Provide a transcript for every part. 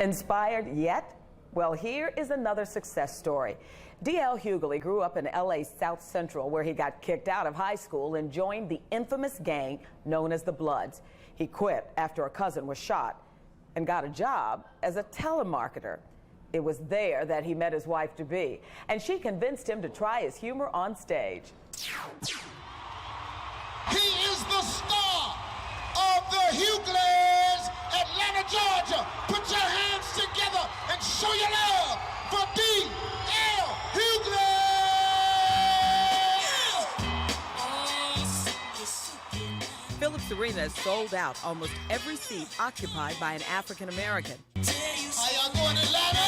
Inspired yet? Well, here is another success story. Darryl Hughley grew up in LA's South Central, where he got kicked out of high school and joined the infamous gang known as the Bloods. He quit after a cousin was shot and got a job as a telemarketer. It was there that he met his wife-to-be, and she convinced him to try his humor on stage. He is the star of the Hughleys, Atlanta, Georgia. Put your hands together and show your love for D.L. Hughley. Phillips Arena is sold out, almost every seat occupied by an African American. How y'all doing, Atlanta?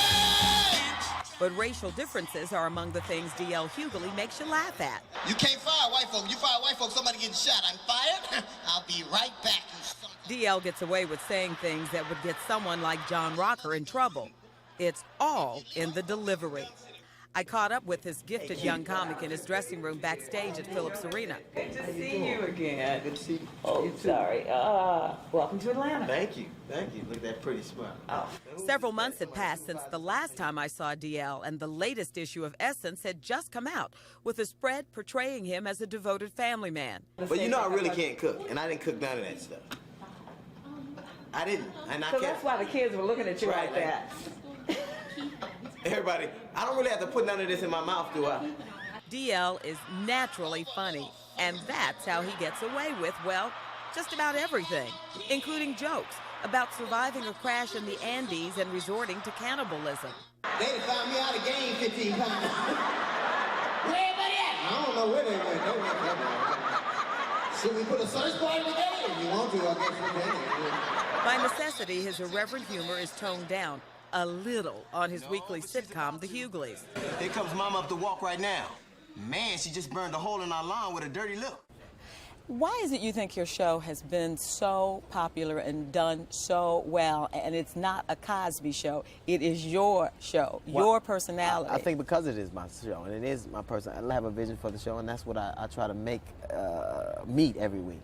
But racial differences are among the things D.L. Hughley makes you laugh at. You can't fire white folks. You fire white folks, somebody getting shot. I'm fired. I'll be right back. D.L. gets away with saying things that would get someone like John Rocker in trouble. It's all in the delivery. I caught up with this gifted young comic in his dressing room backstage at Phillips Arena. Good to see you again. Good to see you. Oh, sorry. Welcome to Atlanta. Thank you. Thank you. Look at that pretty smile. Oh. Several months had passed since the last time I saw D.L., and the latest issue of Essence had just come out, with a spread portraying him as a devoted family man. But you know I really can't cook, and I didn't cook none of that stuff. I didn't. And I So can't. that's why the kids were looking at you Right, like that. Everybody, I don't really have to put none of this in my mouth, do I? D.L. is naturally funny, and that's how he gets away with, well, just about everything, including jokes about surviving a crash in the Andes and resorting to cannibalism. They done found me out of game 15 times. Where everybody at? I don't know where they went. They went. Should we put a search party together? If you want to, I guess we can. By necessity, his irreverent humor is toned down a little on his weekly sitcom, The Hughleys. Here comes Mama up the walk right now. Man, she just burned a hole in our lawn with a dirty look. Why is it you think your show has been so popular and done so well, and it's not a Cosby show? It is your show, your personality. I think because it is my show, and it is my person. I have a vision for the show, and that's what I try to make meet every week.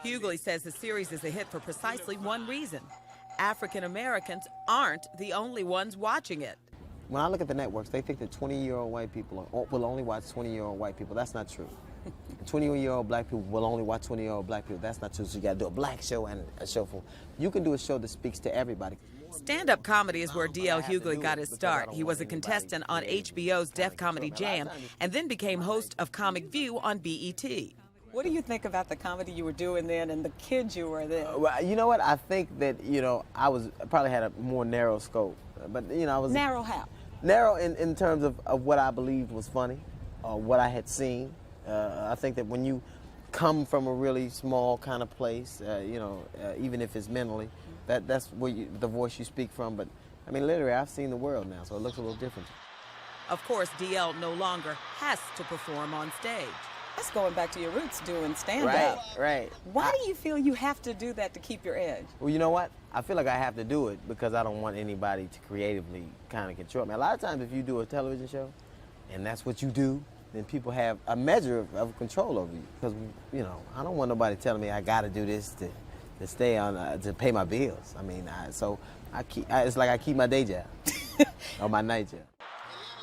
Hughley says the series is a hit for precisely one reason. African Americans aren't the only ones watching it. When I look at the networks, they think that 20-year-old white people will only watch 20-year-old white people. That's not true. 20-year-old black people will only watch 20-year-old black people. That's not true. So you got to do a black show and a show for. You can do a show that speaks to everybody. Stand-up comedy is where D.L. Hughley got his start. He was a contestant on HBO's Def Comedy Jam and then became host of ComicView on BET. What do you think about the comedy you were doing then and the kids you were then? Well, you know what? I think that, I probably had a more narrow scope. But, I was... Narrow how? Narrow in terms of what I believed was funny, or what I had seen. I think that when you come from a really small kind of place, even if it's mentally, that's where the voice you speak from. But, I mean, literally, I've seen the world now, so it looks a little different. Of course, D.L. no longer has to perform on stage. That's going back to your roots doing stand-up. Right. Why do you feel you have to do that to keep your edge? Well, you know what? I feel like I have to do it because I don't want anybody to creatively kind of control me. A lot of times if you do a television show and that's what you do, then people have a measure of control over you. Because, I don't want nobody telling me I got to do this to stay on, to pay my bills. I mean, it's like I keep my day job or my night job.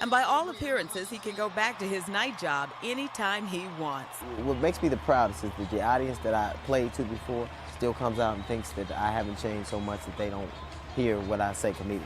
And by all appearances, he can go back to his night job anytime he wants. What makes me the proudest is that the audience that I played to before still comes out and thinks that I haven't changed so much that they don't hear what I say comedically.